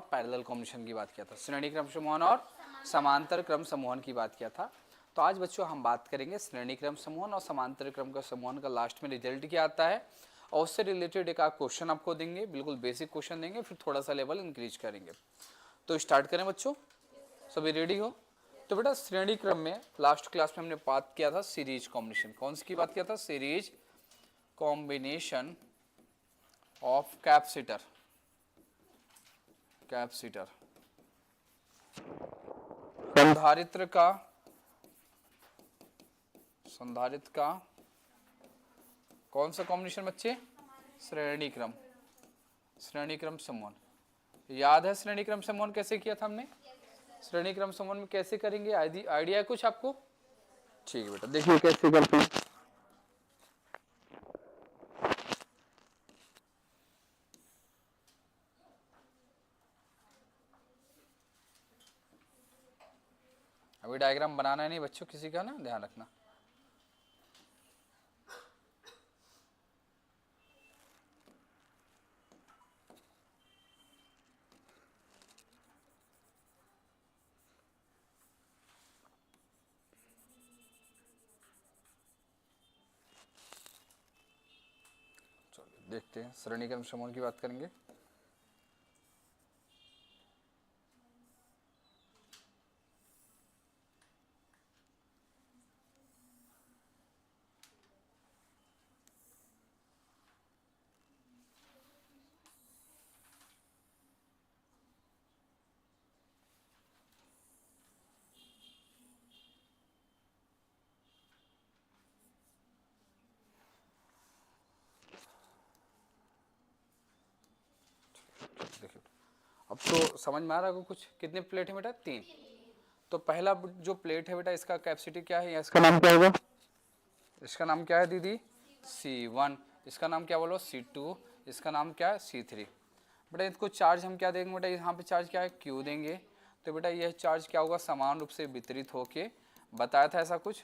और parallel combination की बात किया था, श्रेणी क्रम समूहन और समांतर क्रम समूहन की बात किया था। तो आज बच्चों हम बात करेंगे श्रेणी क्रम समूहन और समांतर क्रम का समूहन का लास्ट में रिजल्ट क्या आता है, और उससे रिलेटेड एक आध क्वेश्चन आपको देंगे, बिल्कुल बेसिक क्वेश्चन देंगे, फिर थोड़ा सा लेवल इंक्रीज करेंगे। तो स्टार्ट करें बच्चों, सभी रेडी हो? तो बेटा श्रेणी क्रम में लास्ट क्लास में हमने बात किया था सीरीज कॉम्बिनेशन, कौन सी की बात किया था, series combination of capacitor, capacitor संधारित्र का कौन सा कॉम्बिनेशन बच्चे, श्रेणी क्रम समूहन। याद है श्रेणी क्रम समूहन कैसे किया था हमने, श्रेणी क्रम समूहन में कैसे करेंगे, आइडिया है कुछ आपको? ठीक है बेटा, देखिए कैसे करते हैं। अभी डायग्राम बनाना है नहीं बच्चों किसी का, ना ध्यान रखना। चलिए देखते हैं, श्रेणी क्रम समूहन की बात करेंगे। देखिए अब तो समझ में आ रहा है कुछ, कितने प्लेट है बेटा, 3। तो पहला जो प्लेट है बेटा इसका कैपेसिटी क्या है, इसका नाम क्या होगा, इसका नाम क्या है दीदी, C1, इसका नाम क्या बोलो, C2, इसका नाम क्या है, C3। बेटा इसको चार्ज हम क्या देंगे बेटा, यहाँ पे चार्ज क्या है, Q देंगे। तो बेटा यह चार्ज क्या होगा, समान रूप से वितरित होके, बताया था ऐसा कुछ।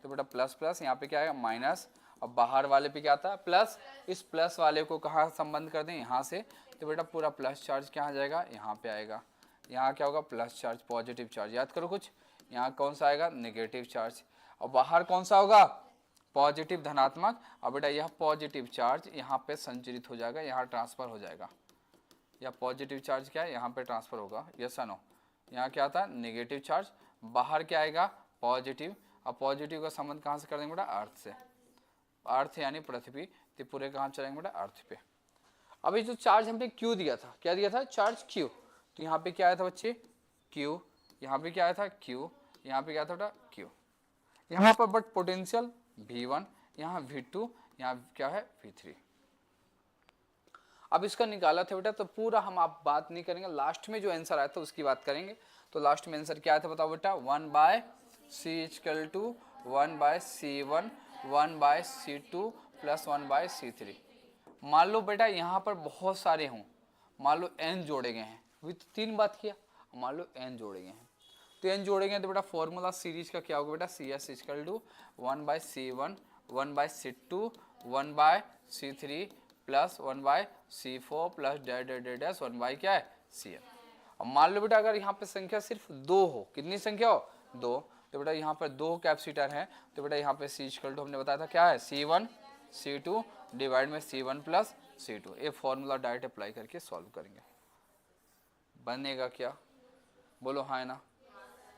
तो बेटा प्लस प्लस, यहाँ पे क्या है माइनस, और बाहर वाले पे क्या था प्लस। इस प्लस वाले को कहाँ संबंध कर दें, यहाँ से। तो बेटा पूरा प्लस चार्ज क्या आ जाएगा, यहाँ पे आएगा। यहाँ क्या होगा, प्लस चार्ज, पॉजिटिव चार्ज। याद करो कुछ, यहाँ कौन सा आएगा, नेगेटिव चार्ज, और बाहर कौन सा होगा, पॉजिटिव धनात्मक। और बेटा यह पॉजिटिव चार्ज यहाँ पे संचरित हो जाएगा, यहाँ ट्रांसफर हो जाएगा। या पॉजिटिव चार्ज क्या है, यहाँ पे ट्रांसफर होगा, यस या नो। यहाँ क्या था, नेगेटिव चार्ज, बाहर क्या आएगा, पॉजिटिव। और पॉजिटिव का संबंध कहाँ से कर देंगे बेटा, अर्थ से। अर्थ यानी पृथ्वी, तो पूरे कहाँ चलेंगे बेटा, अर्थ पे। अभी जो चार्ज हमने क्यू दिया था, क्या दिया था, चार्ज क्यू। तो यहाँ पे क्या आया था बच्चे, क्यू। यहाँ पे क्या आया था, क्यू। यहाँ पे क्या था बेटा, क्यू। यहाँ पर बट पोटेंशियल V1, यहाँ V2, यहाँ क्या है, V3। अब इसका निकाला था बेटा, तो पूरा हम आप बात नहीं करेंगे, लास्ट में जो आंसर आया था उसकी बात करेंगे। तो लास्ट में आंसर क्या आया था बताओ बेटा, 1/C=1/C1 1/C2 + 1/C3। मान लो बेटा यहाँ पर बहुत सारे हों, मान लो n जोड़े गए हैं, अभी तो 3 बात किया, मान लो n जोड़े गए हैं। तो n जोड़े गए तो बेटा फॉर्मूला सीरीज का क्या होगा बेटा, CS=1/C1 1/C2 1/C3 + 1/C4 + dash 1/ क्या है, Cn। अब मान लो बेटा अगर यहाँ पे संख्या सिर्फ 2 हो, कितनी संख्या हो, 2, तो बेटा यहाँ पर 2 कैपेसिटर हैं। तो बेटा यहाँ पे C= हमने बताया था क्या है, C1 C2 डिवाइड में C1 + C2। ये फॉर्मूला डायरेक्ट अप्लाई करके सॉल्व करेंगे, बनेगा क्या, बोलो हाँ है ना।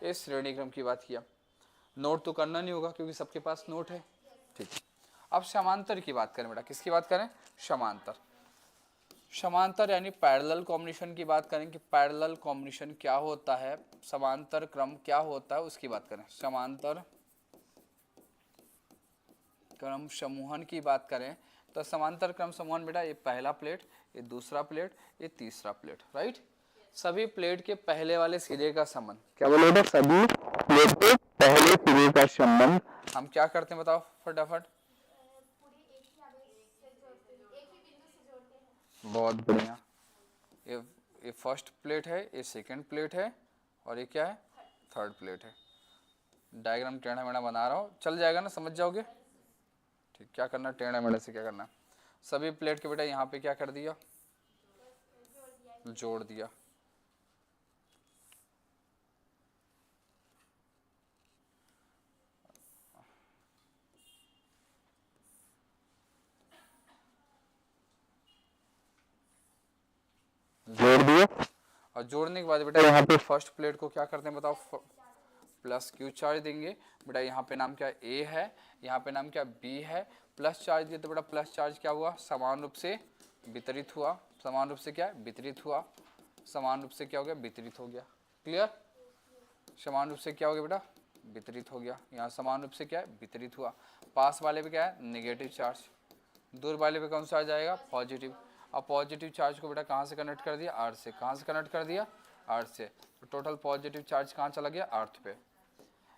ये श्रेणी क्रम की बात किया, नोट तो करना नहीं होगा क्योंकि सबके पास नोट है, ठीक है। अब समांतर की बात करें बेटा, किसकी बात करें, समांतर। समांतर यानी पैरेलल कॉम्बिनेशन की बात करें कि पैरेलल कॉम्बिनेशन क्या होता है, समांतर क्रम क्या होता है उसकी बात करें। समांतर क्रम समूहन की बात करें तो समांतर क्रम समूहन बेटा ये पहला प्लेट, ये दूसरा प्लेट, ये तीसरा प्लेट, राइट। सभी प्लेट के पहले वाले सिरे का संबंध, क्या बोले बेटा, सभी प्लेट के पहले सिरे का संबंध हम क्या करते हैं बताओ फटाफट। बहुत बढ़िया, ये फर्स्ट प्लेट है, ये सेकंड प्लेट है, और ये क्या है, थर्ड प्लेट है। डायग्राम टेढ़ा मेढ़ा बना रहा हूँ, चल जाएगा ना, समझ जाओगे, ठीक। क्या करना, टेढ़ा मेढ़ा से क्या करना, सभी प्लेट के बेटा यहाँ पे क्या कर दिया, जोड़ दिया। और जोड़ने के बाद बेटा यहाँ पे फर्स्ट प्लेट को क्या करते हैं बताओ, प्लस क्यू चार्ज देंगे। बेटा यहाँ पे नाम क्या ए है, यहाँ पे नाम क्या बी है, प्लस चार्ज दिए तो बेटा प्लस चार्ज क्या हुआ, समान रूप से वितरित हुआ, समान रूप से क्या वितरित हुआ, समान रूप से क्या हो गया वितरित हो गया। क्लियर, समान रूप से क्या हो गया बेटा वितरित हो गया। यहाँ समान रूप से क्या है वितरित हुआ। पास वाले पे क्या है नेगेटिव चार्ज, दूर वाले पे कौन सा आ जाएगा पॉजिटिव। अब पॉजिटिव चार्ज को बेटा कहाँ से कनेक्ट कर दिया, अर्थ से। कहाँ से कनेक्ट कर दिया, अर्थ से। तो टोटल पॉजिटिव चार्ज कहाँ चला गया, अर्थ पे।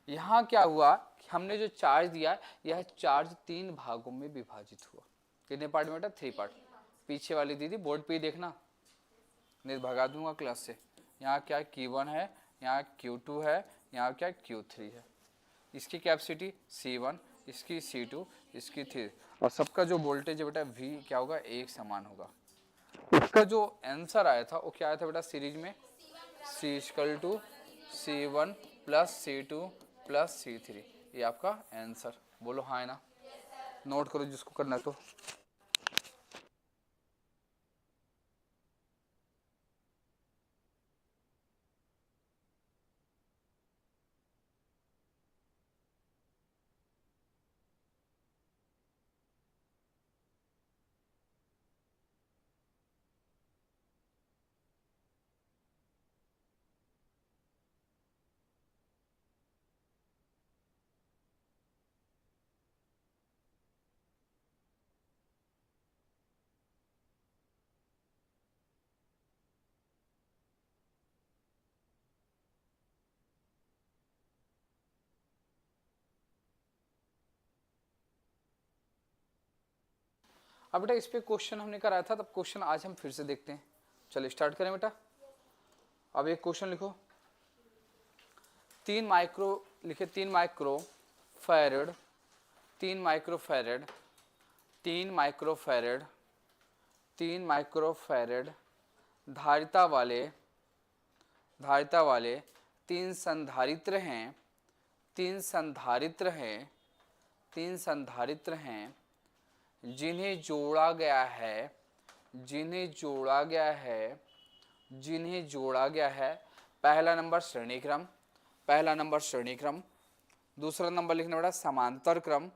यहाँ क्या हुआ, हमने जो चार्ज दिया यह चार्ज 3 भागों में विभाजित हुआ। कितने पार्ट में बेटा, 3 पार्ट। पीछे वाली दीदी बोर्ड पे ही देखना, नहीं भगा दूंगा क्लास से। यहाँ क्या Q1 है, यहाँ Q2 है, यहाँ क्या Q3 है। इसकी कैपेसिटी C1, इसकी C2, इसकी 3, और सबका जो वोल्टेज है बेटा V क्या होगा, एक समान होगा। इसका जो आंसर आया था वो क्या आया था बेटा सीरीज में, C=C1 plus C2 plus C3। ये आपका आंसर। बोलो हाँ है ना, नोट करो जिसको करना है तो। अब बेटा इस पे क्वेश्चन हमने कराया था, तब क्वेश्चन आज हम फिर से देखते हैं। चलो स्टार्ट करें बेटा। अब एक क्वेश्चन लिखो, 3 माइक्रो लिखे, 3 micro farad, 3 micro farad, 3 micro farad, 3 micro farad धारिता वाले 3 संधारित्र हैं, 3 संधारित्र हैं, 3 संधारित्र हैं जिन्हें जोड़ा गया है, जिन्हें जोड़ा गया है, जिन्हें जोड़ा गया है। पहला नंबर श्रेणी क्रम, पहला नंबर श्रेणी क्रम। दूसरा नंबर लिखना बेटा समांतर क्रम,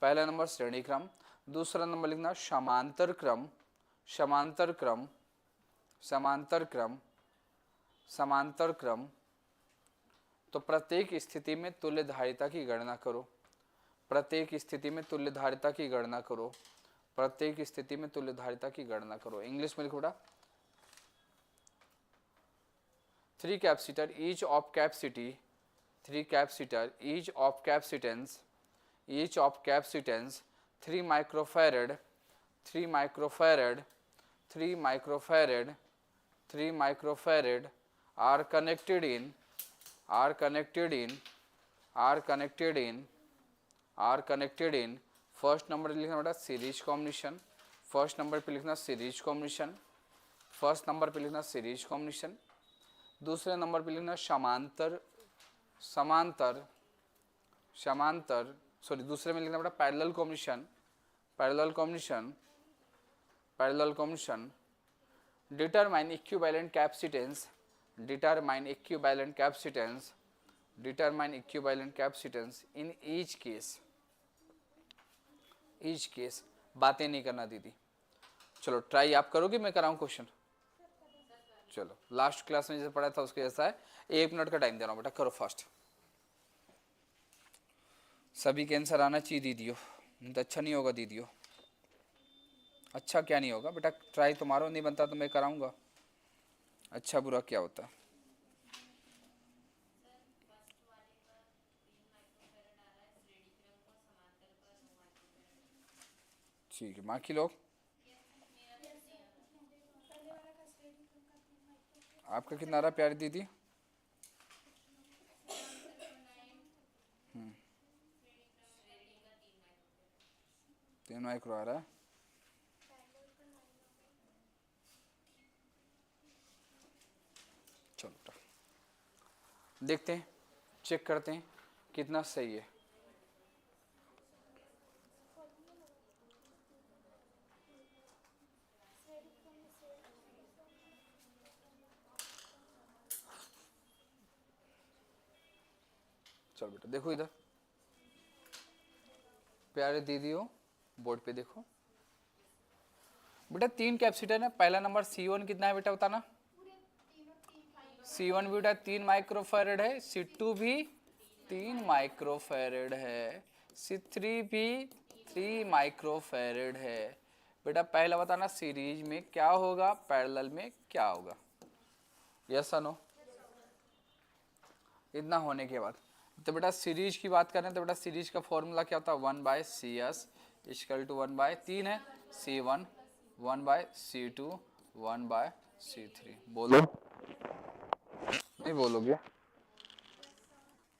पहला नंबर श्रेणी क्रम। दूसरा नंबर लिखना समांतर क्रम, समांतर क्रम, समांतर क्रम, समांतर क्रम। तो प्रत्येक स्थिति में तुल्य धारिता की गणना करो, प्रत्येक स्थिति में तुल्य धारिता की गणना करो, प्रत्येक स्थिति में तुल्य धारिता की गणना करो। इंग्लिश में लिखो बेटा, 3 capacitor each of capacity, 3 capacitor each of capacitance, each of capacitance 3 microfarad, 3 microfarad, 3 microfarad, 3 microfarad are connected in, are connected in, are connected in, are connected in. First number लिखना बेटा सीरीज कॉम्बिनेशन, फर्स्ट नंबर पे लिखना series combination, first number पे लिखना series combination. दूसरे number पे लिखना समांतर, समांतर, समांतर, सॉरी दूसरे में लिखना बेटा parallel combination, parallel combination, parallel combination. Determine equivalent capacitance, determine equivalent capacitance, determine equivalent capacitance in each case, each case. बातें नहीं करना दीदी। चलो ट्राई आप करोगे, मैं कराऊं क्वेश्चन। चलो लास्ट क्लास में जैसे पढ़ा था उसके जैसा है। 1 मिनट का टाइम दे रहा हूं बेटा, करो फास्ट। सभी के आंसर आना चाहिए दीदियों, नहीं तो अच्छा नहीं होगा दीदियों। अच्छा क्या नहीं होगा बेटा, ट्राई तो मारो, नहीं बनता तो मैं कराऊंगा। अच्छा बुरा क्या होता। ठीक है बाकी लोग, आपका कितना आ रहा प्यारी दीदी? 3 माइक्रो आ रहा है। चलो देखते हैं, चेक करते हैं कितना सही है। चलो बेटा देखो इधर, प्यारे दीदियों बोर्ड पे देखो बेटा, 3 कैपेसिटर है। पहला नंबर C1 कितना है बेटा बताना। C1 भी बेटा 3 माइक्रोफैरेड है, C2 भी 3 माइक्रोफैरेड है, C3 भी 3 माइक्रोफैरेड है। बेटा पहला बताना सीरीज में क्या होगा, पैरेलल में क्या होगा। Yes no. इतना होने के बाद तो बेटा सीरीज की बात करें तो बेटा सीरीज का फॉर्मूला क्या होता है, 1/CS इक्वल टू 1/3 है C1, 1/C2, 1/C3। बोलो नहीं बोलोगे,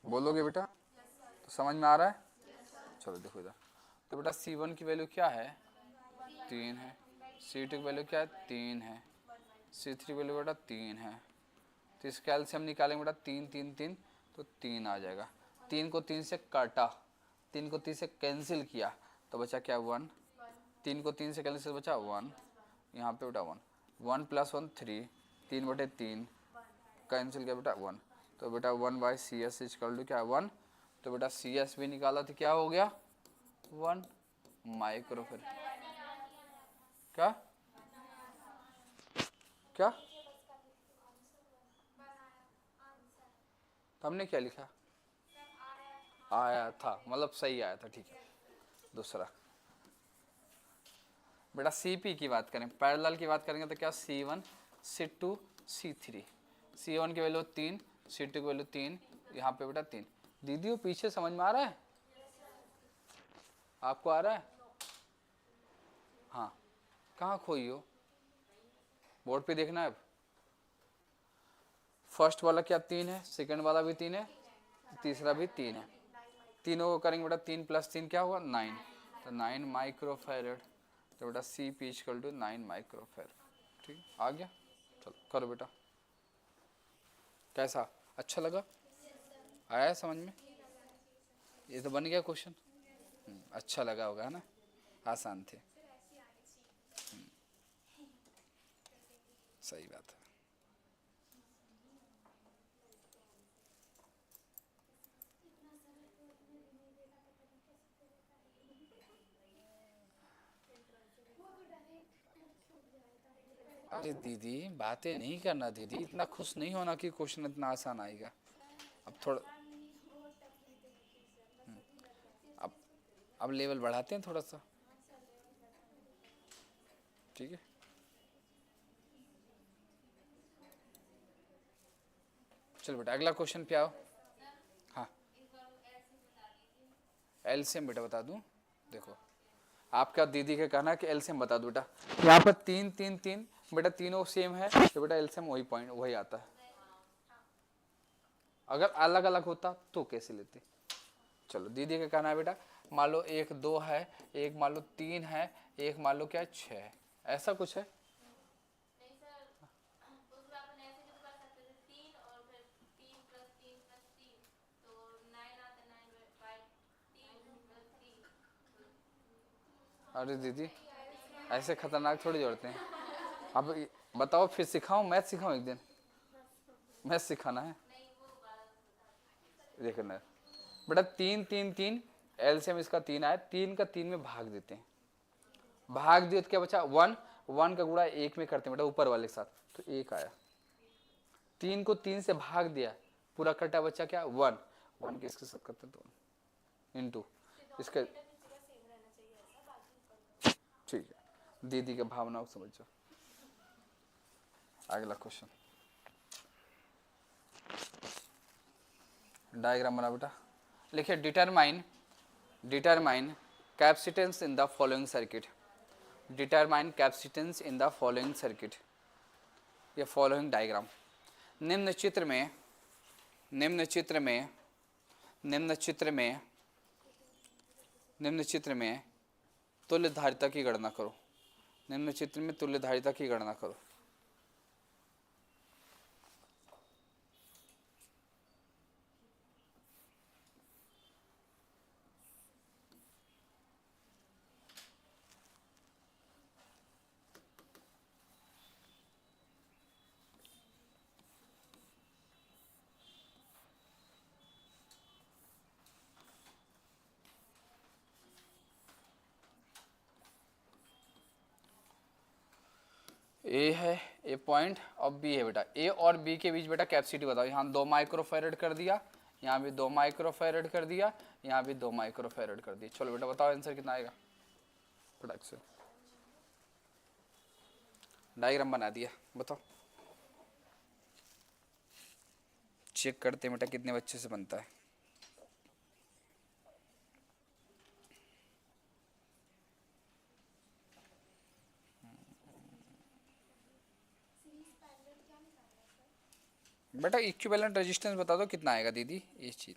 बोलोगे बेटा तो समझ में आ रहा है। चलो देखो इधर, तो बेटा C1 की वैल्यू क्या है 3 है, C2 की वैल्यू क्या है 3 है, C3 की वैल्यू बेटा 3 है। तो इसका एलसीएम निकालेंगे बेटा 3 3 3 तो 3 आ जाएगा। 3 को 3 से काटा, 3 को 3 से कैंसिल किया तो बचा क्या 1, 3 को 3 से कैंसिल बचा 1, यहाँ पे बेटा 1, 1 + 1 3, 3/3 कैंसिल किया बेटा 1, तो बेटा 1/CS इक्वल टू क्या 1। तो बेटा CS भी निकाला तो क्या हो गया 1 माइक्रोफैरेड। क्या क्या तो हमने क्या लिखा, आया था मतलब सही आया था, ठीक है। दूसरा बेटा CP की बात करें, पैरेलल की बात करेंगे तो क्या C1, C2, C3, C1 की वैल्यू 3, C2 की वैल्यू 3, यहाँ पे बेटा 3। दीदियों पीछे समझ में आ रहा है, आपको आ रहा है। हाँ कहाँ खोई हो, बोर्ड पे देखना है। अब फर्स्ट वाला क्या 3 है, सेकंड वाला भी 3 है, तीसरा भी 3 है। तीनों को करेंगे बेटा 3 + 3 क्या हुआ 9, तो 9 माइक्रोफैरेड। तो बेटा CP इक्वल टू 9 माइक्रोफैरेड। ठीक आ गया, चलो करो बेटा। कैसा, अच्छा लगा, आया है समझ में। ये तो बन गया क्वेश्चन, अच्छा लगा होगा है ना, आसान थे। सही बात है। अरे दीदी बातें नहीं करना दीदी, इतना खुश नहीं होना कि क्वेश्चन इतना आसान आएगा। अब थोड़ा अब अब लेवल बढ़ाते हैं थोड़ा सा, ठीक है। चलो बेटा अगला क्वेश्चन पे आओ। हाँ एलसीएम बेटा बता दूं, देखो आपका दीदी का कहना है कि एलसीएम बता दो बेटा। यहाँ पर 3 3 3 बेटा तीनों सेम है तो बेटा एलसीएम वही पॉइंट वही आता है। अगर अलग अलग होता तो कैसे लेते। चलो दीदी का कहना है बेटा मान लो एक 2 है, एक मान लो 3 है, एक मान लो क्या 6 है, ऐसा कुछ है। अरे दीदी ऐसे खतरनाक थोड़ी जोड़ते हैं। अब बताओ फिर सिखाऊं, मैथ सिखाऊं एक दिन, मैथ सिखाना है देखना बेटा। 3 3 3 एलसीएम इसका 3 आया, 3 का 3 में भाग देते हैं, भाग दिए तो क्या बचा 1, 1 का गुणा 1 में करते हैं बेटा ऊपर वाले के साथ, तो 1 आया। 3 को 3 से भाग दिया, पूरा कटा बचा क्या 1, 1 के इसके साथ करते हैं तो इंटू इसके, ठीक है। दीदी के भावनाओं को समझो। अगला क्वेश्चन डायग्राम बना बेटा, लिखिए determine determine capacitance in the following circuit, determine capacitance in the following circuit. ये फॉलोइंग डायग्राम, निम्न चित्र में निम्न चित्र में निम्न चित्र में निम्न चित्र में तुल्य धारिता की गणना करो, निम्न चित्र में तुल्य धारिता की गणना करो। ए है, ए पॉइंट और बी है बेटा, ए और बी के बीच बेटा कैपेसिटी बताओ। यहाँ 2 माइक्रोफेरेड कर दिया, यहाँ भी 2 माइक्रोफेरेड कर दिया, यहाँ भी 2 माइक्रोफेरेड कर दिया। चलो बेटा बताओ आंसर कितना आएगा फटाक से। डायग्राम बना दिया, बताओ चेक करते हैं बेटा कितने बच्चे से बनता है। बेटा इक्विवेलेंट रेजिस्टेंस बता दो कितना आएगा दीदी ये चीज।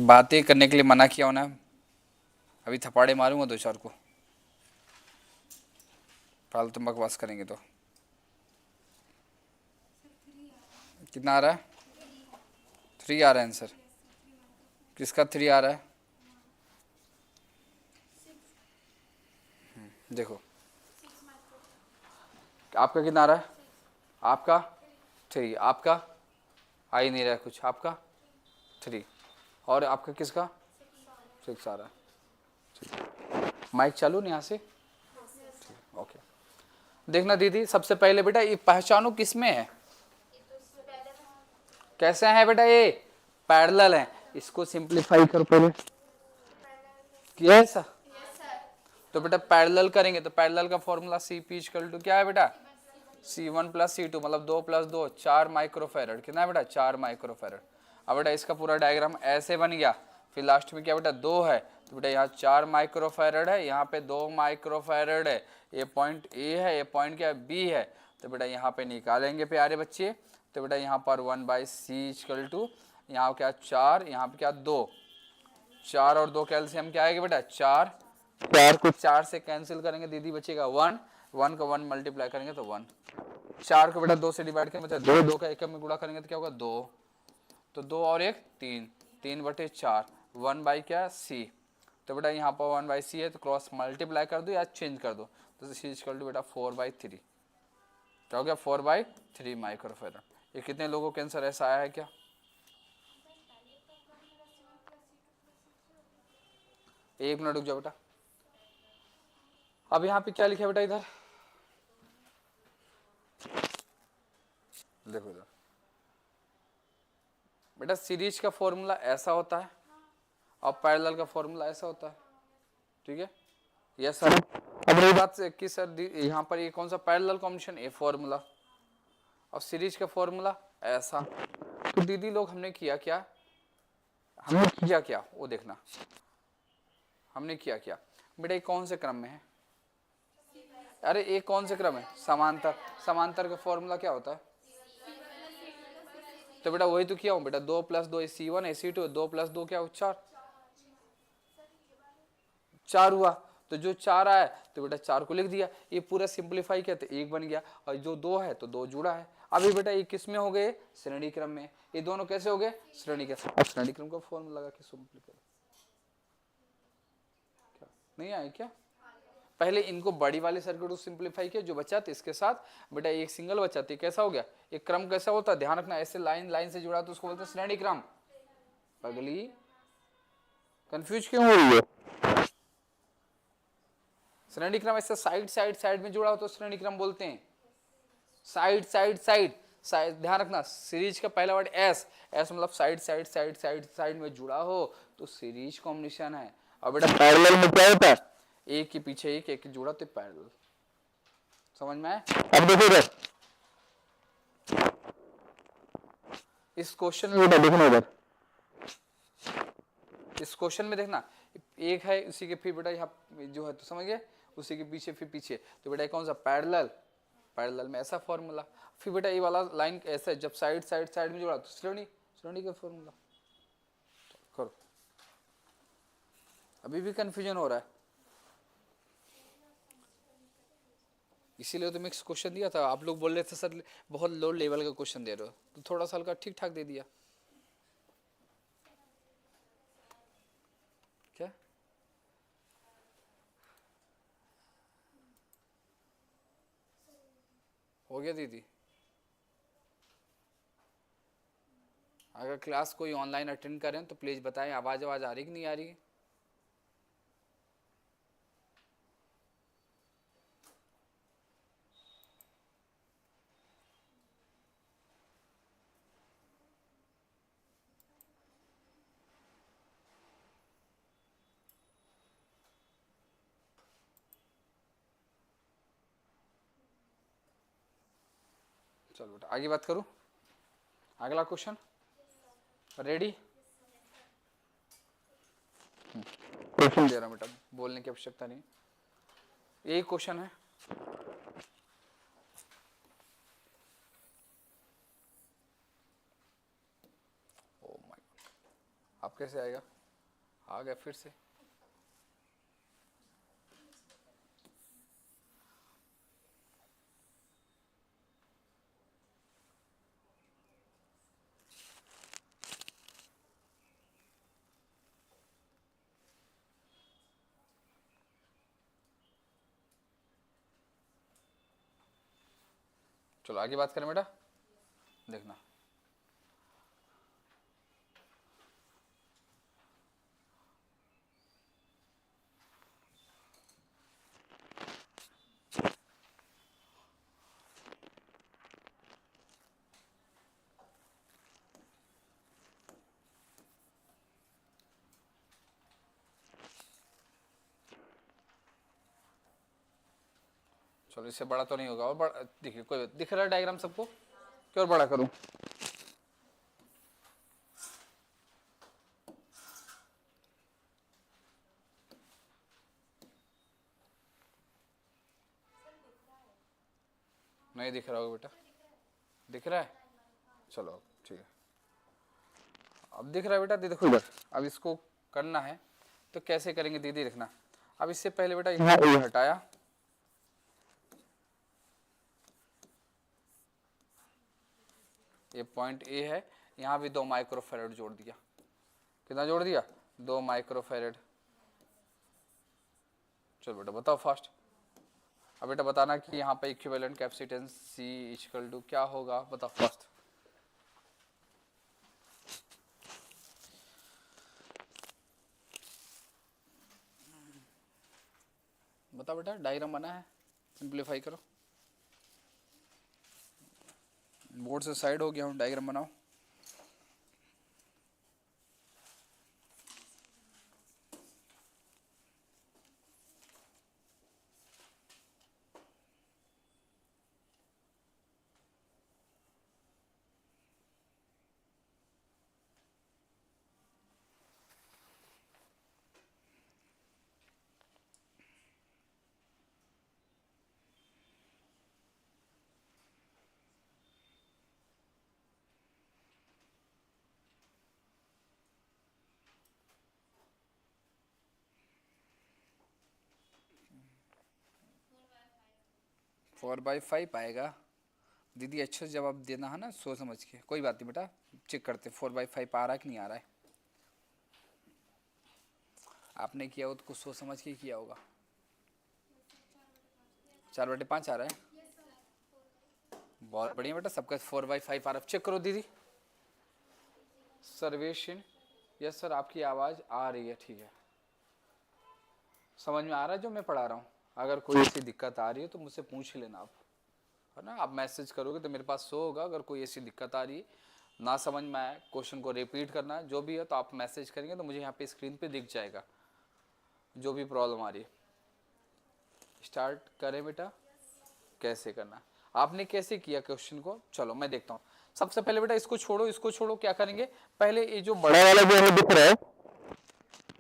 बातें करने के लिए मना किया होना, अभी थपाड़े मारूंगा 2-4 को, फालतू बकवास करेंगे तो। कितना आ रहा है? 3 आ रहा है आंसर। किसका 3 आ रहा है? देखो आपका कितना आ रहा है? आपका 3, आपका आ ही नहीं रहा है कुछ, आपका 3 और आपका किसका 6 आ रहा है। माइक चालू नहीं यहाँ से? ओके देखना दीदी, सबसे पहले बेटा ये पहचानो किसमें है, कैसे है बेटा, ये पैरेलल है। इसको सिंपलीफाई करो पहले, किया है ऐसा? तो बेटा पैरेलल करेंगे तो पैरेलल का फॉर्मूला Cp = क्या है बेटा, C1 + C2 मतलब 2 + 2 4 माइक्रोफेरेड। कितना है बेटा? 4 माइक्रोफेरेड। अब बेटा इसका पूरा डायग्राम ऐसे बन गया, फिर लास्ट में क्या बेटा 2 है, तो बेटा यहाँ 4 माइक्रोफेरेड है, यहाँ पे 2 माइक्रोफेरेड है, ये पॉइंट ए है, ये पॉइंट क्या है बी है। तो बेटा यहाँ पे निकालेंगे प्यारे बच्चे, तो बेटा यहाँ पर 1/c = यहाँ क्या 4, यहाँ पे क्या 2, 4 और 2 कैल्शियम क्या आएगा बेटा 4, 4 को 4 से कैंसिल करेंगे दीदी बचेगा 1, 1 को 1 मल्टीप्लाई करेंगे तो 1, 4 को बेटा 2 से डिवाइड करेंगे बचा 2, 2 का एकम में गुणा करेंगे तो क्या होगा 2, तो 2 और 1 3, 3/4 1 क्या c। तो बेटा यहाँ पर 1/c है तो क्रॉस मल्टीप्लाई कर दो या चेंज कर दो, तो c = बेटा 4/3, क्या हो गया 4/3 माइक्रोफेरेड। ये कितने लोगों के आंसर ऐसा आया है क्या? एक मिनट रुक जाओ बेटा, अब यहाँ पे क्या लिखा है बेटा इधर देखो इधर बेटा, सीरीज का फॉर्मूला ऐसा होता है और पैरेलल का फॉर्मूला ऐसा होता है, ठीक है यस सर। अब रही बात कि सर यहाँ पर ये कौन सा पैरेलल कॉम्बिनेशन, ए फॉर्मूला और सीरीज का फॉर्मूला ऐसा। तो दीदी लोग हमने किया क्या, हमने किया क्या वो देखना, हमने किया क्या बेटा, ये कौन से क्रम में है, अरे ये कौन से क्रम है, समांतर। समांतर का फॉर्मूला क्या होता है, तो बेटा वही तो किया हूँ बेटा, 2 + 2 C1 C2, 2 + 2 क्या हो 4, 4 हुआ, तो जो 4 आया तो बेटा 4 को लिख दिया, ये पूरा सिंपलीफाई किया तो 1 बन गया, और जो 2 है तो 2 जुड़ा है। अभी बेटा ये किस में हो गए, श्रेणी क्रम में, ये दोनों कैसे हो गए श्रेणी क्रम। अब श्रेणी क्रम का फॉर्मूला लगा के सिंपलीफाई नहीं आए क्या, पहले इनको बड़ी वाले सर्किट को सिंपलीफाई किया, जो बचा था इसके साथ बेटा एक सिंगल बचा था, कैसा हो गया, एक क्रम कैसा होता है ध्यान रखना, ऐसे लाइन लाइन से जुड़ा तो उसको बोलते हैं श्रेणी क्रम। पगली कंफ्यूज क्यों हो रही है, श्रेणी क्रम ऐसे साइड साइड साइड में जुड़ा हो तो श्रेणी क्रम बोलते हैं, साइड साइड साइड साइड, ध्यान रखना सीरीज का पहला वर्ड एस, एस मतलब side side side side side में जुड़ा हो तो सीरीज कॉम्बिनेशन है। और बेटा पैरेलल में क्या होता है, एक के पीछे एक, एक जुड़ा तो पैरेलल, समझ में आया। अब देखो इधर इस क्वेश्चन में बेटा देखना, इधर इस क्वेश्चन में देखना एक है उसी के फिर बेटा यहाँ जो है तो समझ गए, उसी के पीछे फिर पीछे, तो बेटा कौन सा पैरेलल, पैरेलल में ऐसा फॉर्मूला, फिर बेटा ये वाला लाइन ऐसा जब साइड साइड साइड में जुड़ा तो श्रेणी, श्रेणी का फॉर्मूला करो। अभी भी कंफ्यूजन हो रहा है, इसीलिए तो मिक्स क्वेश्चन दिया था। आप लोग बोल रहे थे सर बहुत लो लेवल का क्वेश्चन दे रहे हो, तो थोड़ा सा हल्का ठीक ठाक दे दिया। क्या हो गया दीदी? अगर क्लास कोई ऑनलाइन अटेंड करें तो प्लीज़ बताएं, आवाज़ आवाज़ आ रही कि नहीं आ रही है? चलो बेटा आगे बात करूं। अगला क्वेश्चन रेडी? क्वेश्चन दे रहा हूं बेटा, बोलने की आवश्यकता नहीं, यही क्वेश्चन है। ओ माय, आप कैसे आएगा? आ गया फिर से। चलो आगे बात करें बेटा, देखना। चलो इससे बड़ा तो नहीं होगा, और बड़ा देखिए, कोई दिख रहा है डायग्राम सबको? क्यों और बड़ा करूं? नहीं दिख रहा होगा बेटा? दिख रहा है? चलो ठीक है, अब दिख रहा है बेटा? देखो इधर, अब इसको करना है तो कैसे करेंगे दीदी, देखना। अब इससे पहले बेटा यहाँ ए हटाया, ये पॉइंट ए है, यहाँ भी 2 माइक्रोफेरेड जोड़ दिया। कितना जोड़ दिया? 2 माइक्रोफेरेड। चलो बेटा बताओ फास्ट। अब बेटा बताना कि यहाँ पे equivalent capacitance C equal to क्या होगा, बताओ फास्ट। बताओ बेटा, डायग्राम बना है, सिंप्लीफाई करो। बोर्ड से साइड हो गया हूँ, डायग्राम बनाओ। फोर बाई फाइव आएगा दीदी, अच्छे से जवाब देना है ना, सोच समझ के। कोई बात नहीं बेटा, चेक करते 4/5 आ रहा है कि नहीं आ रहा है। आपने किया हो तो कुछ सोच समझ के किया होगा। 4/5 आ रहा है, बहुत बढ़िया बेटा, सबका 4/5 आ रहा है। चेक करो दीदी। सर्वेशन, यस सर आपकी आवाज़ आ रही है, ठीक है। समझ में आ रहा है जो मैं पढ़ा रहा हूँ? अगर कोई ऐसी दिक्कत आ रही है तो मुझसे पूछ लेना आप, है ना। आप मैसेज करोगे तो मेरे पास शो होगा। अगर कोई ऐसी दिक्कत आ रही है, ना समझ में आए, क्वेश्चन को रिपीट करना है, जो भी है, तो आप मैसेज करेंगे तो मुझे यहाँ पे स्क्रीन पे दिख जाएगा जो भी प्रॉब्लम आ रही है। स्टार्ट करें बेटा, कैसे करना है? आपने कैसे किया क्वेश्चन को, चलो मैं देखता हूँ। सबसे पहले बेटा इसको छोड़ो, इसको छोड़ो, क्या करेंगे पहले, ये जो बड़ा वाला जो हमें दिख रहा है,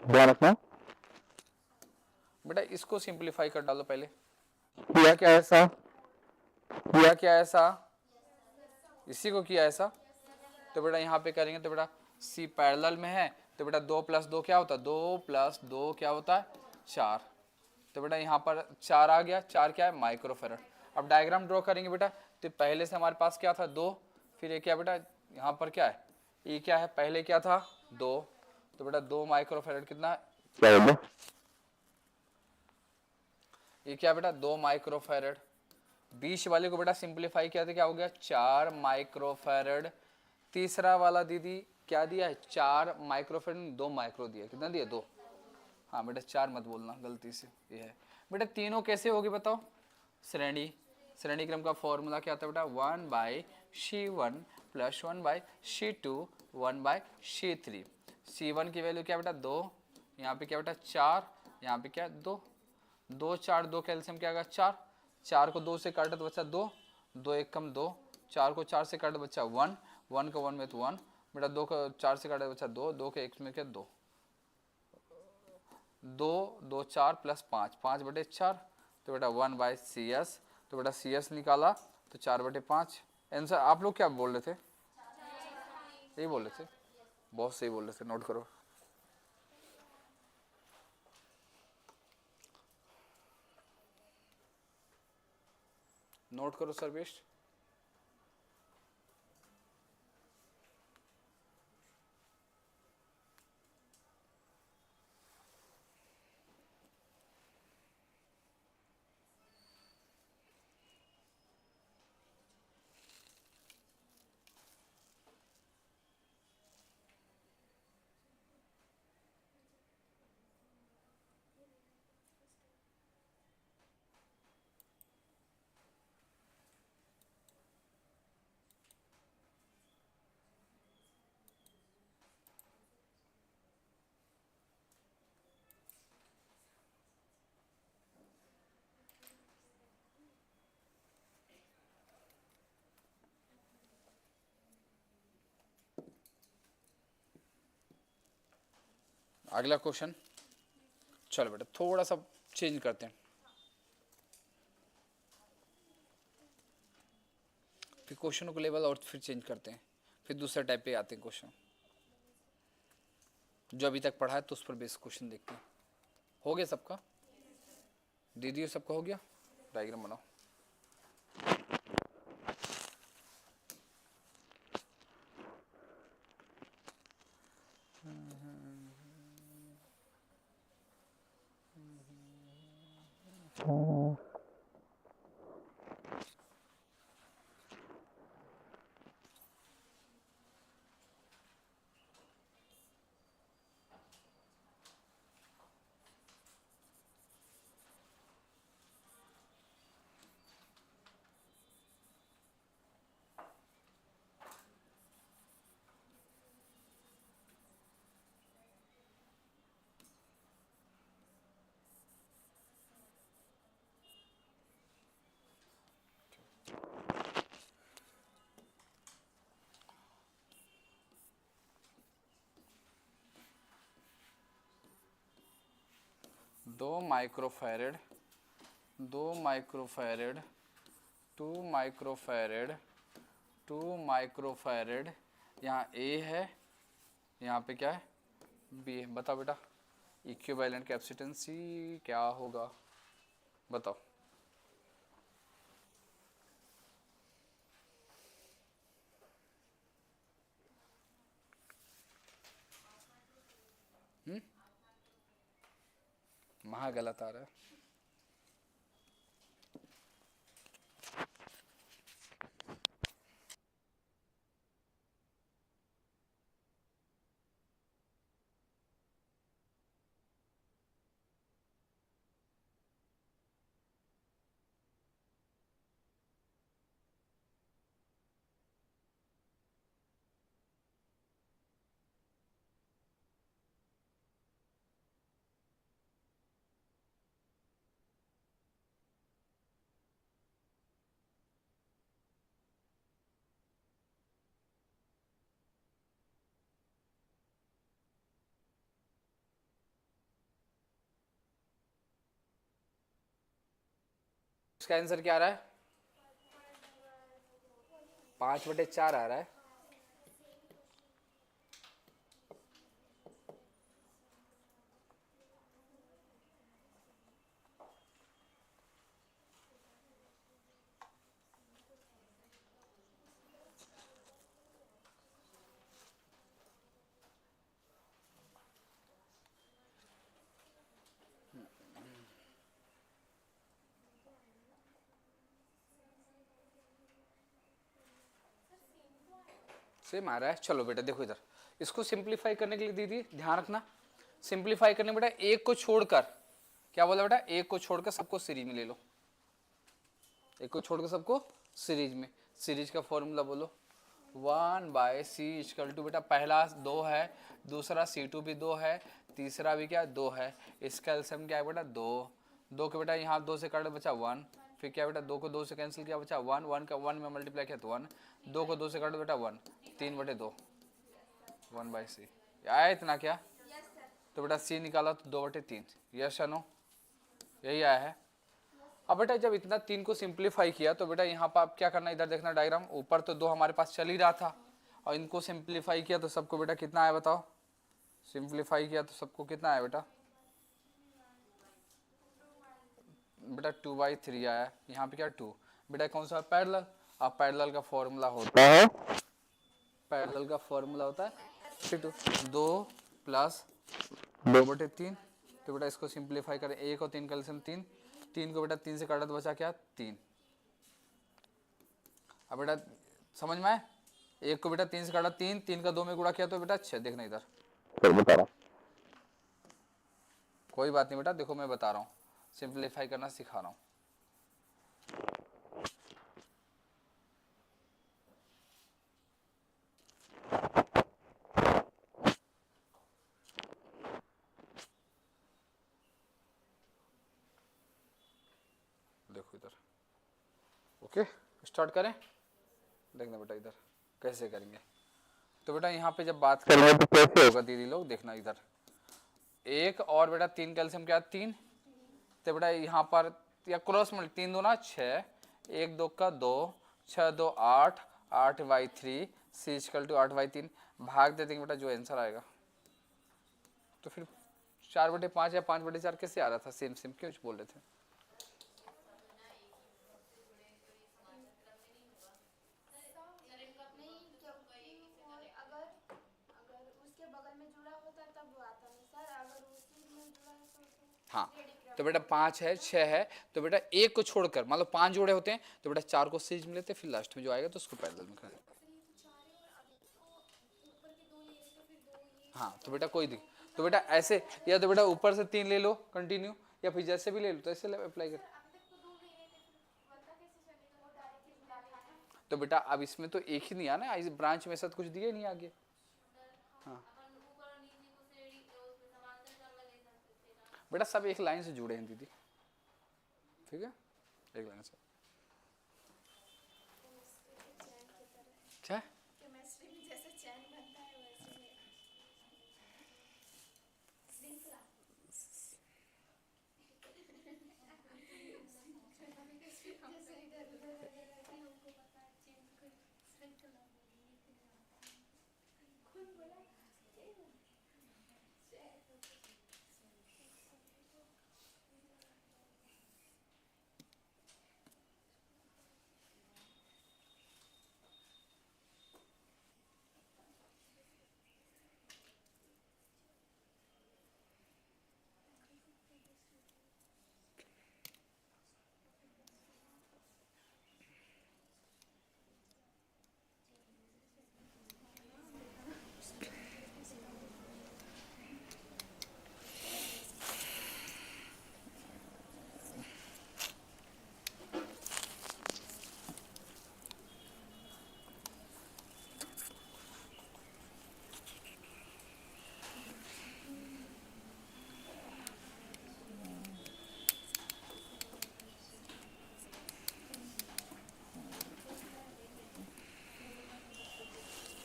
ध्यान रखना बेटा, इसको सिंप्लीफाई कर डालो पहले। किया क्या ऐसा? किया क्या ऐसा? इसी को किया ऐसा। तो बेटा यहाँ पे करेंगे तो बेटा C पैरेलल में है, तो बेटा 2 + 2 क्या होता है? 2 + 2 क्या होता है? 4। तो बेटा यहाँ पर 4 आ गया, 4 क्या है? माइक्रोफेरेड। अब डायग्राम ड्रॉ करेंगे बेटा, तो पहले से हमारे पास क्या था 2, फिर ये क्या बेटा यहाँ पर क्या है, ये क्या है, पहले क्या था 2, तो बेटा 2 माइक्रोफेरेड कितना क्या है, ये क्या बेटा 2 माइक्रोफेरेड। बीच वाले को बेटा सिंप्लीफाई किया था, क्या हो गया 4 माइक्रोफेरेड। तीसरा वाला दीदी क्या दिया है 4 माइक्रोफेरेड, 2 माइक्रो दिया, कितना दिया 2। हाँ बेटा 4 मत बोलना गलती से, ये है बेटा। तीनों कैसे होगी बताओ, श्रेणी क्रम का फॉर्मूला क्या था बेटा 1/C1 plus 1/C2 1/C3। C1 की वैल्यू क्या बेटा 2, यहाँ पे क्या बेटा 4, यहाँ पे क्या 2, 2 4 2 कैल्शियम क्या आएगा 4, 4 को 2 से काटा तो बच्चा 2, 2 एक कम 2, 4 को 4 से काटा बच्चा 1, 1 का 1 में तो 1 बेटा, 2 को 4 से काटा बच्चा 2, 2 के 1 में क्या 2, 2 2 4 प्लस 5, 5/4, तो बेटा 1/CS, तो बेटा CS निकाला तो 4/5। आंसर आप लोग क्या बोल रहे थे, यही बोल रहे थे, बहुत सही बोल रहे थे, नोट करो। नोट करो सर्वेश। अगला क्वेश्चन, चलो बेटा थोड़ा सा चेंज करते हैं, फिर क्वेश्चन को लेवल और फिर चेंज करते हैं, फिर दूसरे टाइप पे आते हैं क्वेश्चन, जो अभी तक पढ़ा है तो उस पर बेस क्वेश्चन देखते हैं। हो गया सबका, दीदी सबका हो गया, डायग्राम बनाओ। दो माइक्रोफैरेड, 2 माइक्रोफैरेड, यहाँ A है, यहाँ पे क्या है B है। बताओ बेटा इक्विवेलेंट कैपेसिटेंसी क्या होगा, बताओ। महा गलत आ रहा है। इसका आंसर क्या आ रहा है 5/4 आ रहा है। सेम आ रहा है। चलो बेटा देखो इधर, इसको सिंप्लीफाई करने के लिए दीदी ध्यान रखना, सिंप्लीफाई करने बेटा एक को छोड़कर, क्या बोला बेटा, एक को छोड़कर सबको सीरीज में ले लो, एक को छोड़कर सबको सीरीज में। सीरीज का फॉर्मूला बोलो, 1/c इक्वल टू बेटा पहला 2 है, दूसरा C2 भी 2 है, तीसरा भी क्या 2 है, इसका एलसीएम क्या है बेटा 2, 2 के बेटा यहाँ 2 से काट बचा 1, फिर क्या बेटा 2 को 2 से कैंसिल किया बचा 1, 1 का 1 में मल्टीप्लाई किया तो 1, 2 को 2 से काट बेटा 1, 3/2 1/c आया इतना क्या, तो बेटा c निकाला तो 2/3, यस या नो, यही आया है। अब बेटा जब इतना 3 को सिंप्लीफाई किया तो बेटा यहाँ पर आप क्या करना, इधर देखना डायग्राम, ऊपर तो 2 हमारे पास चल ही रहा था और इनको सिंप्लीफाई किया तो सबको बेटा कितना आया बताओ, सिंप्लीफाई किया तो सबको कितना आया बेटा, बेटा 2/3 आया, यहाँ पे क्या 2, बेटा कौन सा पैरेलल, अब पैरेलल का फॉर्मूला होता है, पैरेलल का फॉर्मूला होता है 2 प्लस 2/3, तो बेटा इसको सिंप्लीफाई करें, 1 और 3 का एलसीएम 3, 3 को बेटा 3 से काटा तो बचा क्या 3। अब बेटा समझ में आए, 1 को बेटा 3 से काटा 3, 3 का 2 में गुणा किया तो बेटा 6, देखना इधर बता रहा, कोई बात नहीं बेटा, देखो मैं बता रहा हूँ, सिंप्लीफाई करना सिखा रहा हूँ। देखो इधर, ओके स्टार्ट करें, देखना बेटा इधर कैसे करेंगे, तो बेटा यहाँ पे जब बात करेंगे तो कैसे होगा दीदी लोग, देखना इधर 1 और बेटा 3 कैल्शियम क्या 3, तो बेटा यहाँ पर या क्रॉस मल्टी 3 2 6, 1 2 का 2, 6 2 8, 8/3 c इक्वल टू 8/3, भाग दे देंगे बेटा जो आंसर आएगा, तो फिर 4/5 या 5/4 कैसे आ रहा था, सेम सेम क्यों बोल रहे थे, हाँ तो बेटा 5 है 6 है, तो बेटा 1 को छोड़कर मान लो 5 जोड़े होते हैं तो बेटा 4 को सीरीज में लेते, फिर लास्ट में जो आएगा तो उसको पैरेलल में करें। हाँ तो बेटा कोई दिक्कत, तो बेटा ऐसे या तो बेटा ऊपर से 3 ले लो कंटिन्यू, या फिर जैसे भी ले लो तो ऐसे अप्लाई कर, तो बेटा अब इसमें तो एक ही नहीं आना, इस ब्रांच में साथ कुछ दिया ही नहीं आगे। हाँ बेटा सब एक लाइन से जुड़े हैं दीदी, ठीक है एक लाइन से, क्या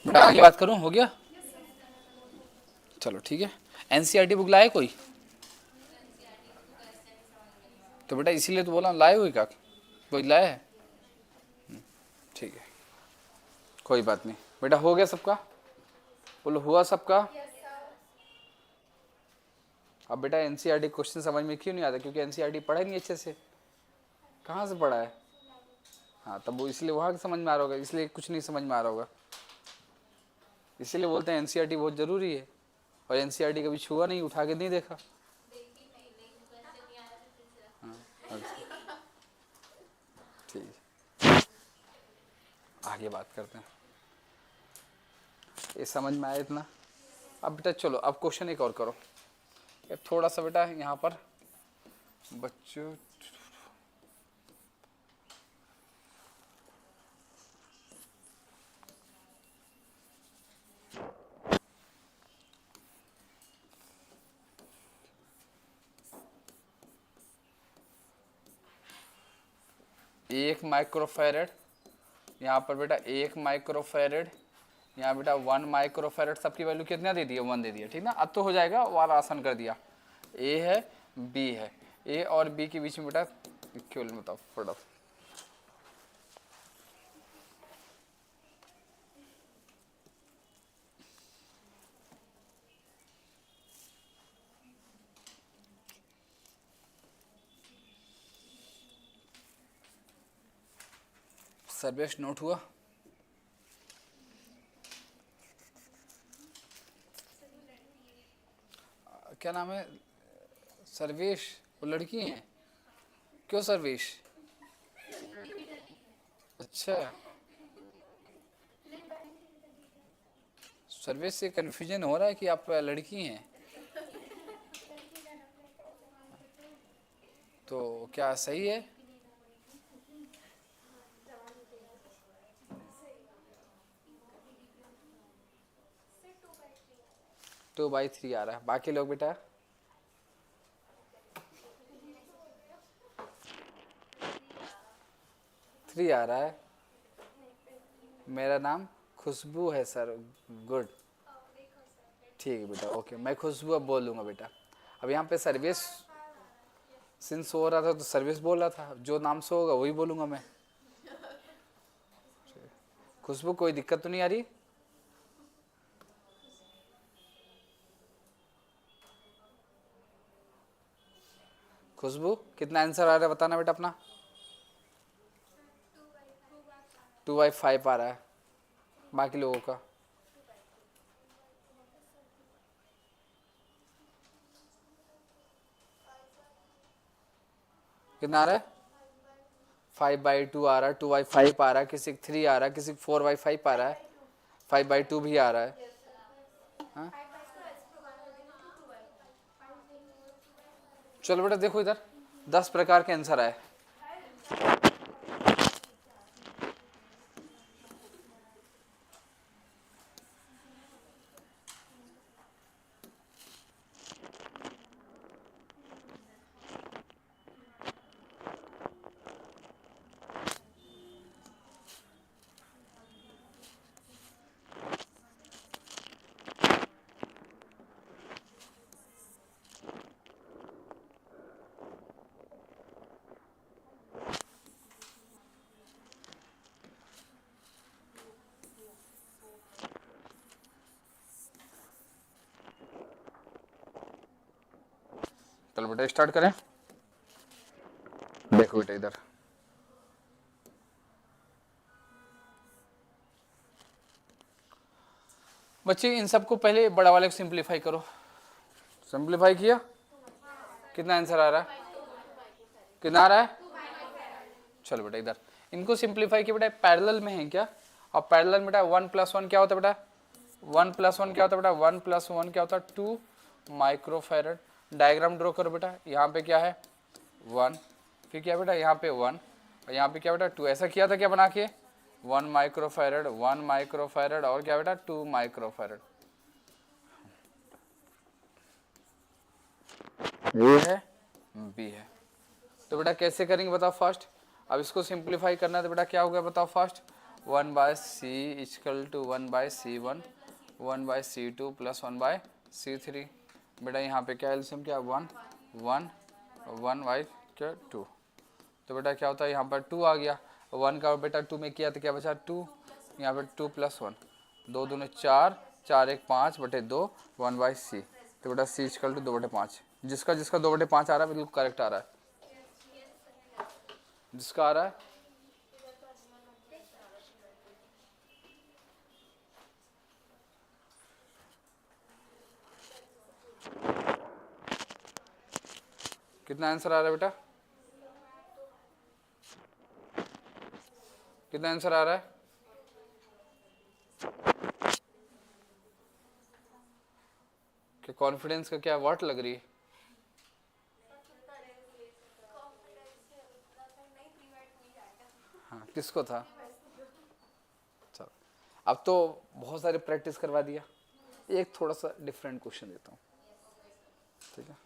आगे बात करूं, हो गया चलो ठीक है। एनसीईआरटी बुक लाए कोई, तो बेटा इसीलिए तो बोला लाए हुई का, कोई लाया है, ठीक है कोई बात नहीं बेटा, हो गया सबका, बोलो हुआ सबका। अब बेटा एनसीईआरटी क्वेश्चन समझ में क्यों नहीं आता, क्योंकि एनसीईआरटी पढ़ा नहीं अच्छे से, कहाँ से पढ़ा है, हाँ तब वो इसलिए वहाँ समझ में आ रहा होगा, इसलिए कुछ नहीं समझ में आ रहा होगा, इसीलिए बोलते हैं एनसीईआरटी बहुत जरूरी है, और एनसीईआरटी कभी छुआ नहीं, उठा के नहीं देखा, ठीक आगे बात करते हैं। ये समझ में आया इतना? अब बेटा चलो अब क्वेश्चन एक और करो। अब थोड़ा सा बेटा यहाँ पर बच्चों एक माइक्रोफेरेड, यहाँ पर बेटा 1 माइक्रोफेरेड, यहाँ बेटा 1 माइक्रोफेरेड, सबकी वैल्यू कितना दे दिया? 1 दे दिया, ठीक ना। अब तो हो जाएगा, वाला आसान कर दिया। ए है, बी है, ए और बी के बीच में बेटा इक्विवेलेंट बताओ फटाफट। सर्वेश नोट हुआ? क्या नाम है? सर्वेश? वो लड़की हैं? क्यों सर्वेश? अच्छा, सर्वेश से कन्फ्यूजन हो रहा है कि आप लड़की हैं, तो क्या सही है? टू बाई थ्री आ रहा है। बाकी लोग बेटा? थ्री आ रहा है। मेरा नाम खुशबू है सर। गुड, ठीक है बेटा, ओके। मैं खुशबू अब बोल दूंगा बेटा। अब यहाँ पे सर्विस सिंस हो रहा था तो सर्विस बोल रहा था, जो नाम से होगा वही बोलूंगा मैं। खुशबू कोई दिक्कत तो नहीं आ रही? खुशबू कितना आंसर आ रहा है बताना बेटा अपना। 2/5 आ रहा है। बाकी लोगों का? कितना आ रहा है? 5/2 आ रहा है, 2/5 आ रहा है, किसी 3 आ रहा है, किसी 4/5 आ रहा है, 5/2 भी आ रहा है। हाँ? चलो बेटा देखो इधर 10 प्रकार के आंसर आए। चलो बेटा स्टार्ट करें। देखो बेटा इधर बच्चे, इन सबको पहले बड़ा वाले को सिंप्लीफाई करो। सिंप्लीफाई किया? कितना आंसर आ रहा है? कितना आ रहा है? चलो बेटा इधर इनको सिंप्लीफाई किया बेटा। पैरेलल में है क्या? और पैरेलल बेटा 1+1 क्या होता है बेटा? 1+1 क्या होता है बेटा? 1+1 क्या होता है? 2 माइक्रोफेरेड। डायग्राम ड्रॉ करो बेटा। यहाँ पे क्या है? 1, फिर क्या बेटा? यहाँ पे 1 और यहाँ पे क्या बेटा? 2। ऐसा किया था क्या बना के? 1 माइक्रोफेरेड, 1 माइक्रोफेरेड और क्या बेटा? 2 माइक्रोफेरेड। ये है, बी है। तो बेटा कैसे करेंगे बताओ फर्स्ट? अब इसको सिंप्लीफाई करना है तो बेटा क्या होगा बताओ first? 1/c equal to 1/c1, 1/c2 plus 1/c3। बेटा यहाँ पे क्या एलसीएम क्या? 1 1 1/2। तो बेटा क्या होता है? यहाँ पर 2 आ गया। 1 का बेटा 2 में किया तो क्या बचा? 2। यहाँ पर 2 + 1, 2 दूनी 4, 4 1 5/2 1/c। तो बेटा c इक्वल टू 2/5। जिसका 2/5 आ रहा है बिल्कुल करेक्ट आ रहा है। जिसका आ रहा है कितना आंसर आ रहा है बेटा? कितना आंसर आ रहा है? कि कॉन्फिडेंस का क्या वर्ड लग रही है? हाँ, किसको था? चलो, अब तो बहुत सारे प्रैक्टिस करवा दिया, एक थोड़ा सा डिफरेंट क्वेश्चन देता हूँ, ठीक है?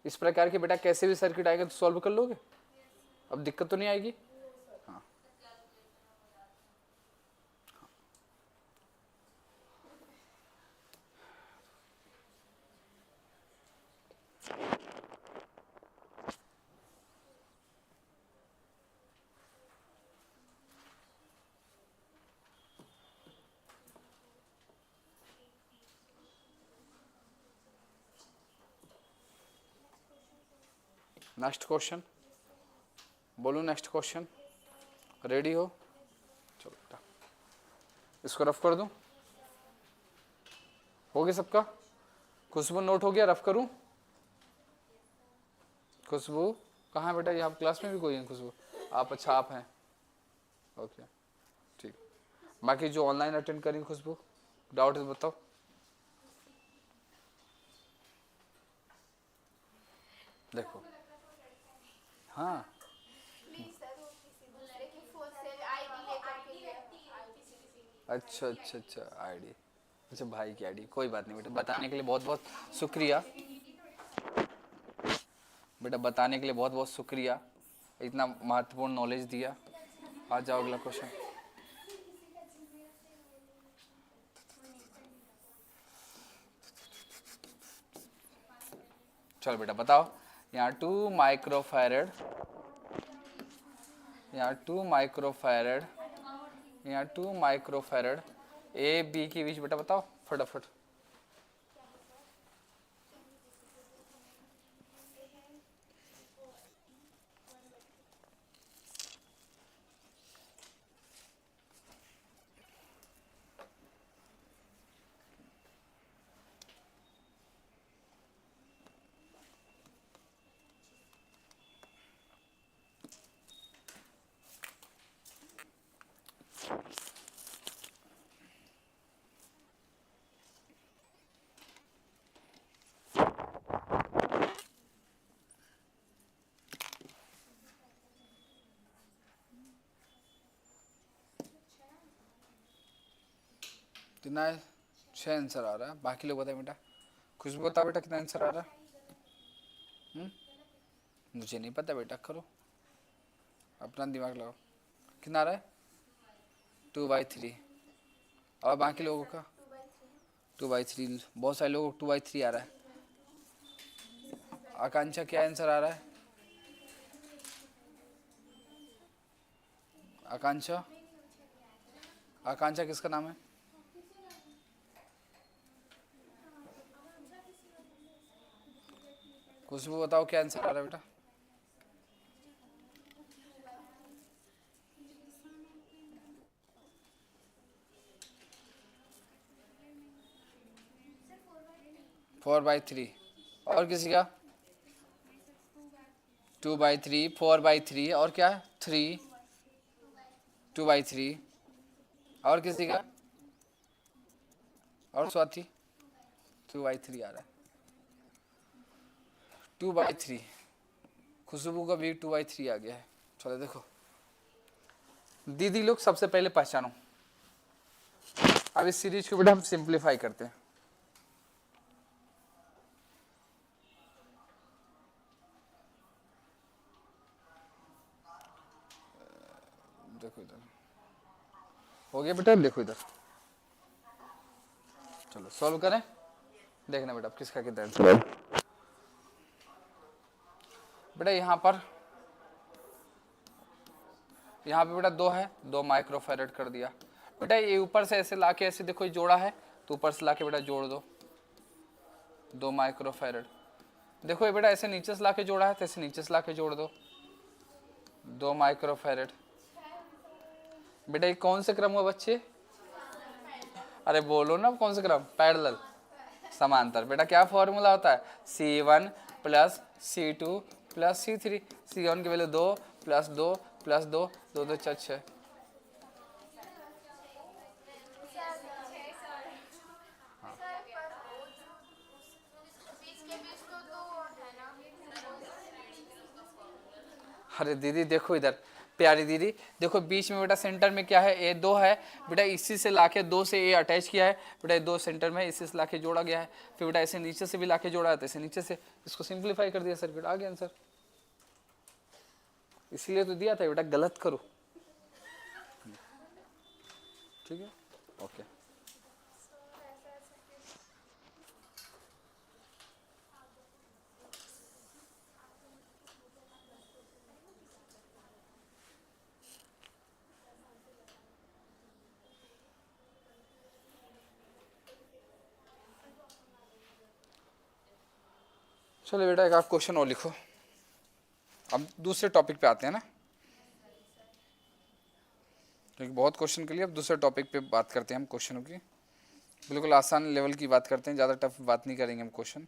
इस प्रकार के बेटा कैसे भी सर्किट आएगा तो सॉल्व कर लोगे, अब दिक्कत तो नहीं आएगी। हाँ, नेक्स्ट क्वेश्चन बोलो, नेक्स्ट क्वेश्चन। रेडी हो? चलो बेटा, इसको रफ कर दूं, हो गया सबका? खुशबू नोट हो गया? रफ करूं? खुशबू कहाँ है बेटा? ये आप क्लास में भी कोई है खुशबू? आप, अच्छा आप हैं, ओके ठीक। बाकी जो ऑनलाइन अटेंड करेंगे खुशबू, डाउट है बताओ। देखो, हाँ अच्छा अच्छा अच्छा, आईडी, अच्छा भाई की आईडी, कोई बात नहीं बेटा, बताने के लिए बहुत बहुत शुक्रिया बेटा, बताने के लिए बहुत बहुत शुक्रिया, इतना महत्वपूर्ण नॉलेज दिया। आ जाओ अगला क्वेश्चन। चलो बेटा बताओ, यहाँ 2 माइक्रोफैरड, यहाँ 2 माइक्रोफैरड, यहाँ 2 माइक्रोफैरड ए बी के बीच बेटा बताओ फटाफट। कितना है? 6 आंसर आ रहा है, बाकी लोग बताए बेटा। खुशबू बताओ बेटा कितना आंसर आ रहा है? मुझे नहीं पता बेटा, करो अपना दिमाग लगाओ। कितना आ रहा है? 2/3। और बाकी लोगों का 2/3, बहुत सारे लोगों को 2/3 आ रहा है। आकांक्षा क्या आंसर आ रहा है? आकांक्षा, आकांक्षा किसका नाम है? खुशबू बताओ क्या आंसर आ रहा है बेटा? Four by three. और किसी का? 2/3, 4/3, और क्या है? 3, 2/3। और किसी का? और स्वाति? 2/3 आ रहा है। 2/3, खुशबू का भी 2/3 आ गया है। चलो देखो दीदी लोग, सबसे पहले पहचानो, अब इस सीरीज को बेटा हम सिंप्लीफाई करते हैं। देखो इधर हो गया बेटा, देखो इधर, चलो सॉल्व करें, देखना बेटा किसका कितना आंसर है। बेटा यहाँ पे बेटा 2 है, 2 माइक्रोफैरड कर दिया बेटा। ये ऊपर से ऐसे लाके ऐसे देखो, ये जोड़ा है तो ऊपर से लाके बेटा जोड़ दो, 2 माइक्रोफैरड। देखो ये बेटा ऐसे नीचे से लाके जोड़ा है तो ऐसे नीचे से लाके जोड़ दो, 2 माइक्रोफैरड। बेटा ये कौन से क्रम हुआ बच्चे? अरे बोलो ना कौन से क्रम? पैरेलल, समांतर। बेटा क्या फॉर्मूला होता है? C1 plus C2 plus C3। C1 की वैल्यू 2 प्लस 2 प्लस 2, 2 2 4 6। अरे दीदी देखो इधर, प्यारी दीदी देखो, बीच में बेटा सेंटर में क्या है, ए 2 है बेटा, इसी से लाके 2 से ए अटैच किया है बेटा, 2 सेंटर में इसी से लाके जोड़ा गया है, फिर बेटा ऐसे नीचे से भी लाके जोड़ा है, तो ऐसे नीचे से इसको सिंप्लीफाई कर दिया सर्किट, आ गया आंसर। इसीलिए तो दिया था बेटा, गलत करो, ठीक है, ओके। चलो बेटा एक आप क्वेश्चन और लिखो, अब दूसरे टॉपिक पे आते हैं ना, क्योंकि बहुत क्वेश्चन के लिए अब दूसरे टॉपिक पे बात करते हैं हम क्वेश्चनों की, बिल्कुल आसान लेवल की बात करते हैं, ज़्यादा टफ बात नहीं करेंगे हम क्वेश्चन।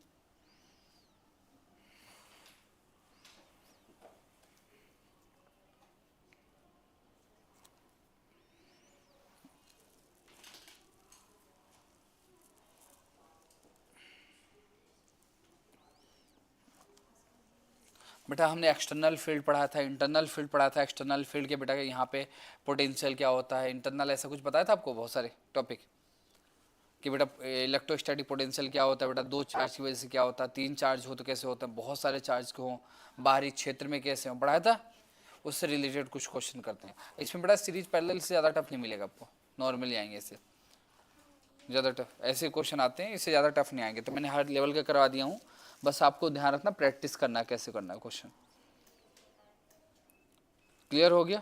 बेटा हमने एक्सटर्नल फील्ड पढ़ा था, इंटरनल फील्ड पढ़ा था, एक्सटर्नल फील्ड के बेटा यहाँ पे पोटेंशियल क्या होता है, इंटरनल ऐसा कुछ बताया था आपको, बहुत सारे टॉपिक कि बेटा इलेक्ट्रोस्टैटिक पोटेंशियल क्या होता है बेटा, 2 चार्ज की वजह से क्या होता है, 3 चार्ज हो तो कैसे होता है, बहुत सारे चार्ज को हो, बाहरी क्षेत्र में कैसे हो, पढ़ाया था, उससे रिलेटेड कुछ क्वेश्चन करते हैं। इसमें बेटा सीरीज पैरेलल से ज़्यादा टफ नहीं मिलेगा आपको, नॉर्मली आएंगे इससे ज़्यादा टफ, ऐसे क्वेश्चन आते हैं इससे ज़्यादा टफ नहीं आएंगे, तो मैंने हर लेवल का करवा दिया हूँ, बस आपको ध्यान रखना प्रैक्टिस करना कैसे करना है क्वेश्चन। क्लियर हो गया?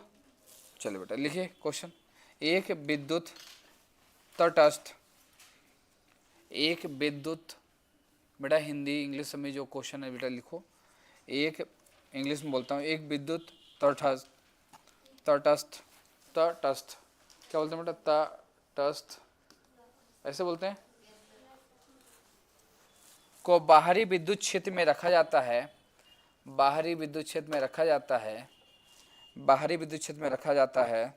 चलो बेटा लिखिए क्वेश्चन, एक विद्युत तटस्थ, एक विद्युत, बेटा हिंदी इंग्लिश में जो क्वेश्चन है बेटा लिखो, एक इंग्लिश में बोलता हूँ, एक विद्युत तटस्थ, तटस्थ, तटस्थ क्या बोलते हैं बेटा, तटस्थ ऐसे बोलते हैं, को बाहरी विद्युत क्षेत्र में रखा जाता है, बाहरी विद्युत क्षेत्र में रखा जाता है, बाहरी विद्युत क्षेत्र में रखा जाता है,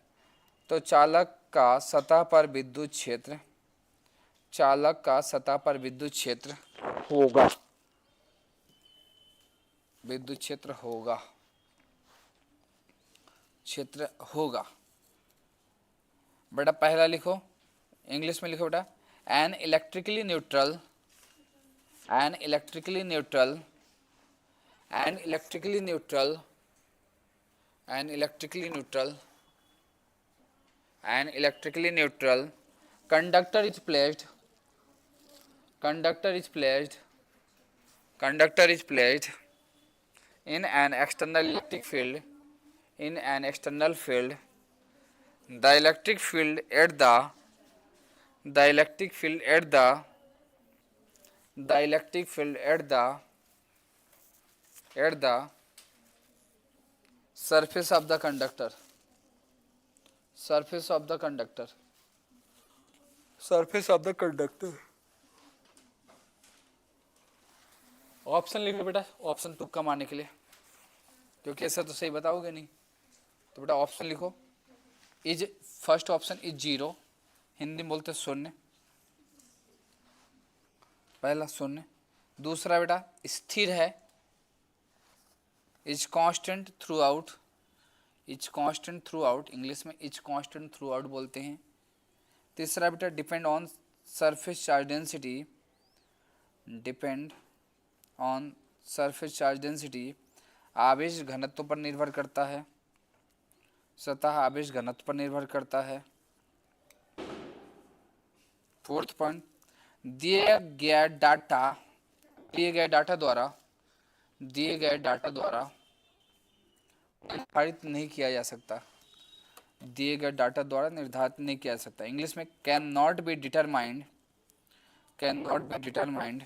तो चालक का सतह पर विद्युत क्षेत्र, चालक का सतह पर विद्युत क्षेत्र होगा, विद्युत क्षेत्र होगा, क्षेत्र होगा। बेटा पहला लिखो, इंग्लिश में लिखो बेटा, an electrically neutral, an electrically neutral, an electrically neutral, an electrically neutral, an electrically neutral conductor is placed, conductor is placed, conductor is placed in an external electric field, in an external field, the electric field at the electric field at the electric field at the surface of the conductor, surface of the conductor, surface of the conductor। Option लिखो बेटा, option तुक्का मारने के लिए, क्योंकि ऐसा तो सही बताओगे नहीं, तो बेटा ऑप्शन लिखो, is first option is 0, Hindi में बोलते शून्य, पहला शून्य, दूसरा बेटा स्थिर है, is constant through out, is constant through out, English में इज कांस्टेंट थ्रू आउट बोलते हैं, तीसरा बेटा depend on surface charge density, depend on surface charge density, आवेश घनत्व पर निर्भर करता है, सतह आवेश घनत्व पर निर्भर करता है। फोर्थ पॉइंट, दिए गए डाटा द्वारा निर्धारित नहीं किया जा सकता, दिए गए डाटा द्वारा निर्धारित नहीं किया जा सकता, इंग्लिश में can not be determined, can not be determined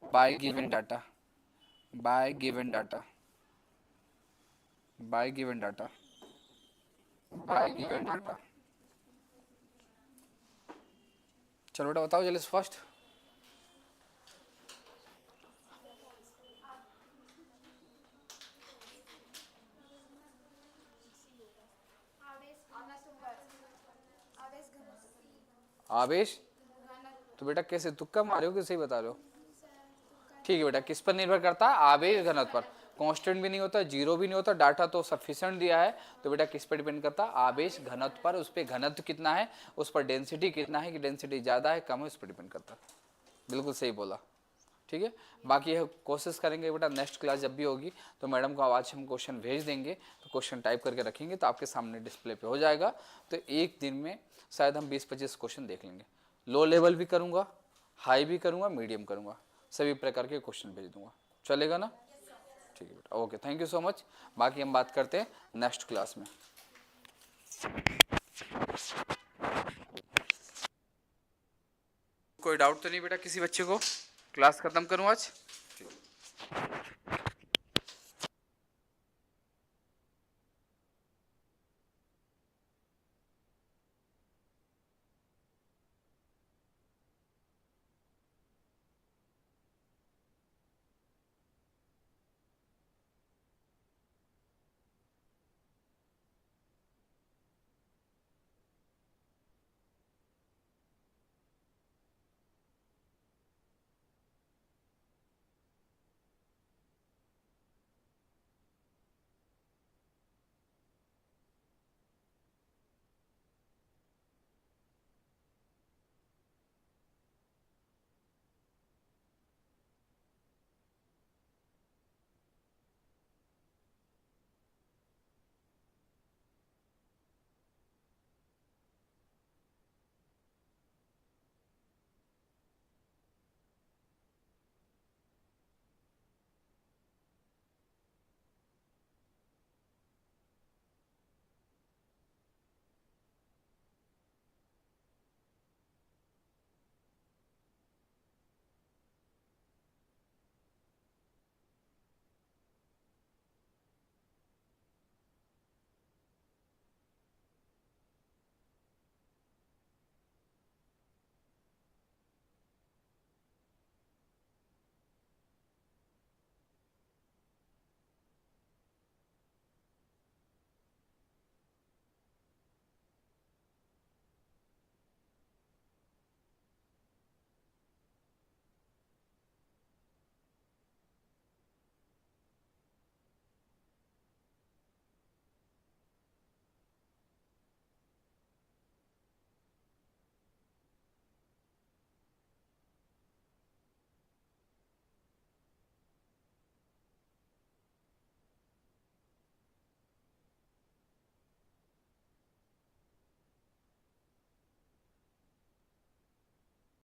by given data, bye given data, bye given data, bye given data. चलो बेटा बताओ जल्दी फर्स्ट, आवेश, तो बेटा कैसे तुक्का मारे हो कि सही बता रहे हो? ठीक है बेटा, किस पर निर्भर करता है? आवेश घनत्व पर। कांस्टेंट भी नहीं होता, जीरो भी नहीं होता, डाटा तो सफिशिएंट दिया है, तो बेटा किस पर डिपेंड करता है, आवेश घनत्व पर, उस पर घनत्व कितना है, उस पर डेंसिटी कितना है, कि डेंसिटी ज़्यादा है कम है, उस पर डिपेंड करता है। बिल्कुल सही बोला, ठीक है। बाकी यह कोशिश करेंगे बेटा नेक्स्ट क्लास जब भी होगी तो मैडम को आज हम क्वेश्चन भेज देंगे, तो क्वेश्चन टाइप करके रखेंगे तो आपके सामने डिस्प्ले पे हो जाएगा। तो एक दिन में शायद हम 20-25 क्वेश्चन देख लेंगे, लो लेवल भी करूँगा, हाई भी करूँगा, मीडियम करूँगा, सभी प्रकार के क्वेश्चन भेज दूँगा, चलेगा ना? ठीक है बेटा, okay, thank you so much. बाकी हम बात करते हैं नेक्स्ट क्लास में। कोई डाउट तो नहीं बेटा किसी बच्चे को? क्लास खत्म करूँ आज?